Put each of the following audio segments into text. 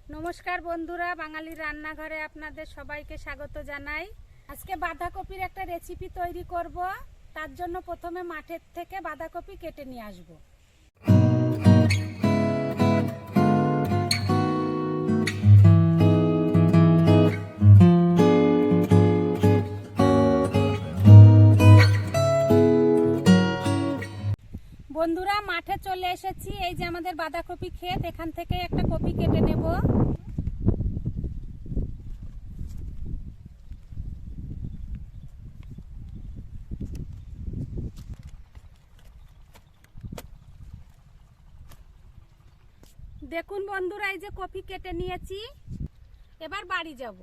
नमस्कार बंधुरा बांगाली रान्नाघरे आपनादेर सबाइके स्वागत जानाई। आजके बाधाकपिर एकटा रेसिपि तैरी करब। तार जन्य प्रथमे माठेर थेके बाधाकपि केटे निये आसबो। বন্ধুরা মাঠে চলে এসেছি। এই যে আমাদের বাঁধাকপি ক্ষেত, এখান থেকে একটা কপি কেটে নেব। দেখুন বন্ধুরা, এই যে কপি কেটে নিয়েছি, এবার বাড়ি যাব।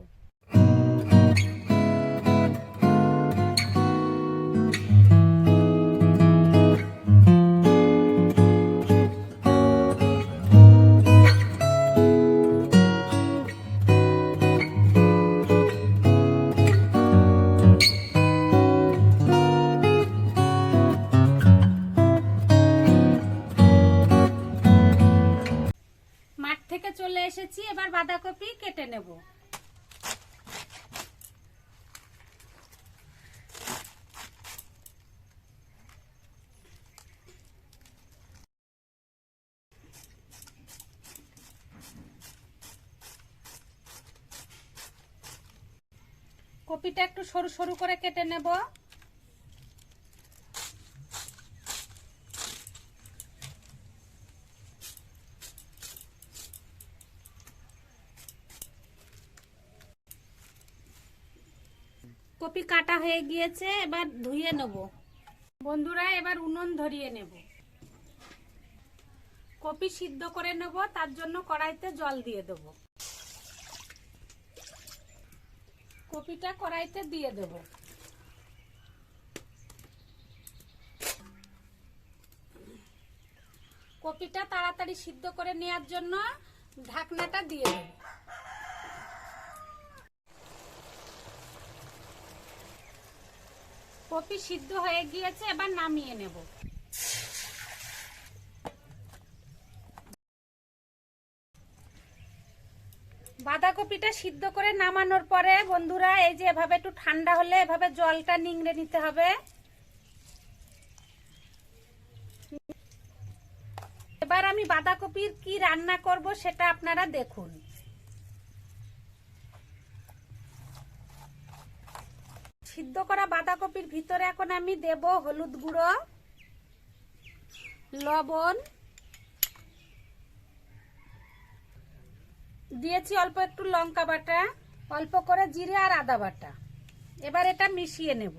থেকে চলে এসেছি, এবার বাঁধাকপি কেটে নেব। কপিটা একটু সরু সরু করে কেটে নেব। কপি কাটা হয়ে গিয়েছে, এবার ধুয়ে নেব। বন্ধুরা, এবার উনুন ধরিয়ে নেব। কপি সিদ্ধ করে নেব, তার জন্য কড়াইতে জল দিয়ে দেব। কপিটা কড়াইতে দিয়ে দেব। কপিটা তাড়াতাড়ি সিদ্ধ করে নেওয়ার জন্য ঢাকনাটা দিয়ে দেব। কপি সিদ্ধ হয়ে গিয়েছে, এবার নামিয়ে নেব। বাঁধাকপিটা সিদ্ধ করে নামানোর পরে বন্ধুরা, এই যে এভাবে একটু ঠান্ডা হলে এভাবে জলটা নিংড়ে নিতে হবে। এবার আমি বাঁধাকপির কি রান্না করব সেটা আপনারা দেখুন। সিদ্ধ করা বাঁধাকপির ভিতরে এখন আমি দেব হলুদ গুঁড়ো, লবণ দিয়েছি, অল্প একটু লঙ্কা বাটা, অল্প করে জিরে আর আদা বাটা। এবার এটা মিশিয়ে নেব।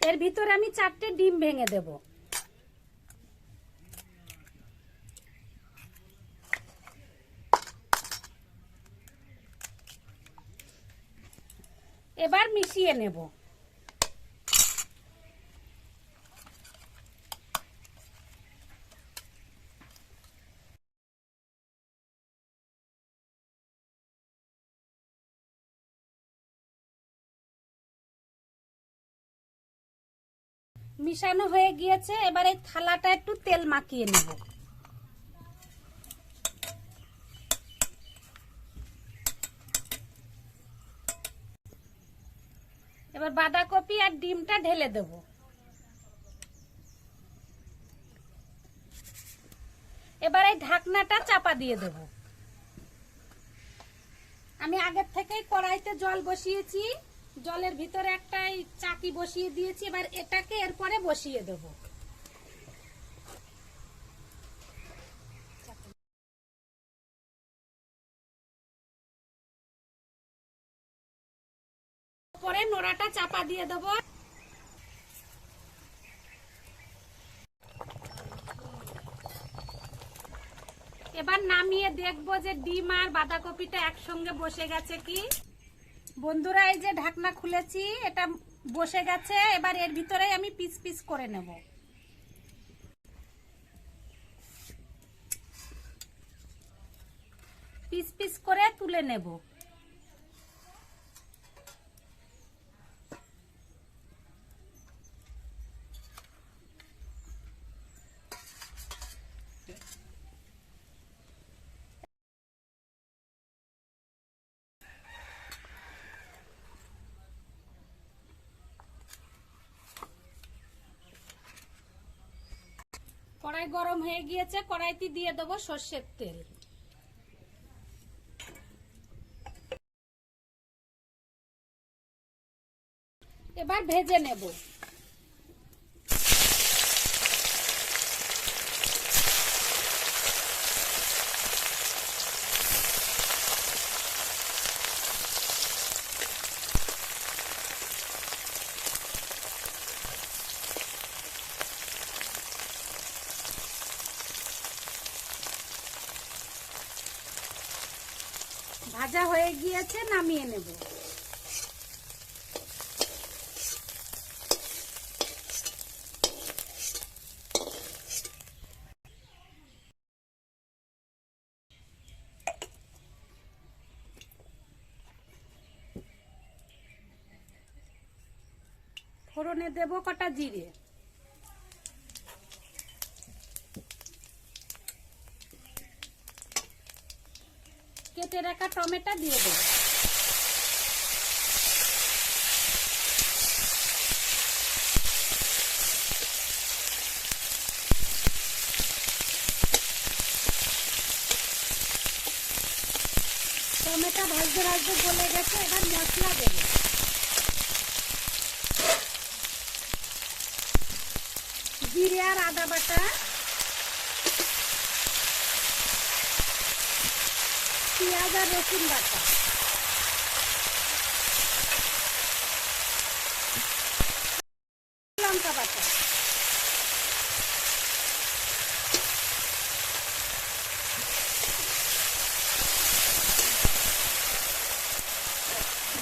এর ভিতরে আমি 4টে ডিম ভেঙে দেব। এবার মিশিয়ে নেব। মিশানো হয়ে গিয়েছে, এবার এই থালাটা একটু তেল মাখিয়ে নেব। এবার বাঁধাকপি আর ডিমটা ঢেলে দেব। এবার এই ঢাকনাটা চাপা দিয়ে দেব। আমি আগের থেকেই কড়াইতে জল বসিয়েছি, জলের ভিতরে একটা চাকি বসিয়ে দিয়েছি। এবার এটাকে এরপরে বসিয়ে দেব। পরে নোড়াটা চাপা দিয়ে দেব। এবার নামিয়ে দেখব যে ডিম আর বাঁধাকপিটা একসঙ্গে বসে গেছে কি। বন্ধুরা, এই যে ঢাকনা খুলেছি, এটা বসে গেছে। এবার এর ভিতরে আমি পিস পিস করে নেব। পিস পিস করে তুলে নেব। কড়াই গরম হয়ে গিয়েছে, কড়াইতে দিয়ে দেবো সর্ষের তেল। এবার ভেজে নেব। ভাজা হয়ে গিয়েছে, নামিয়ে নেব। ফোড়নে দেব কটা জিরে, কেটে রাখা টমেটো দিয়ে দেব। টমেটো ভাজতে ভাজতে গলে গেছে, এবার মশলা দেব। জিরে আর আদা বাটা, পেঁয়াজ আর রসুন বাটা, লঙ্কা বাটা,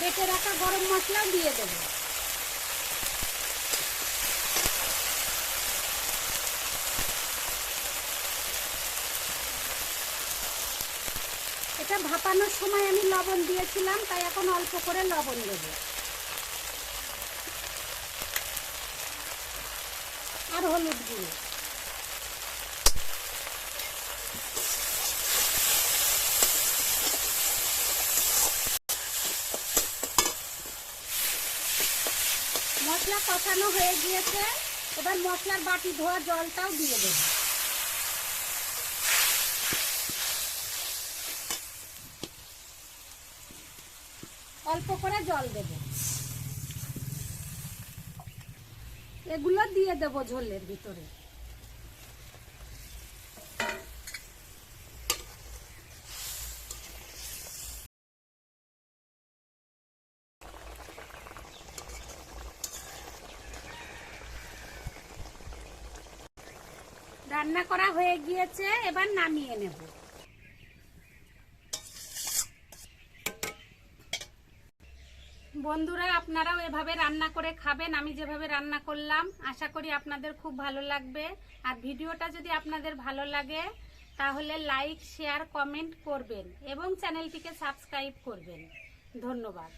বেটে রাখা গরম মশলা দিয়ে দেব। এটা ভাপানোর সময় আমি লবণ দিয়েছিলাম, তাই এখন অল্প করে লবণ দেব। আর হলুদ গুঁড়ো। মশলা কষানো হয়ে গিয়েছে, এবার মশলার বাটি ধোয়া জলটাও দিয়ে দেব। অল্প করে জল দেব। এগুলো দিয়ে দেব ঝোলের ভিতরে। রান্না করা হয়ে গিয়েছে, এবার নামিয়ে নেব। বন্ধুরা, আপনারাও এভাবে রান্না করে খাবেন, আমি যেভাবে রান্না করলাম। আশা করি আপনাদের খুব ভালো লাগবে। আর ভিডিওটা যদি আপনাদের ভালো লাগে তাহলে লাইক, শেয়ার, কমেন্ট করবেন এবং চ্যানেলটিকে সাবস্ক্রাইব করবেন। ধন্যবাদ।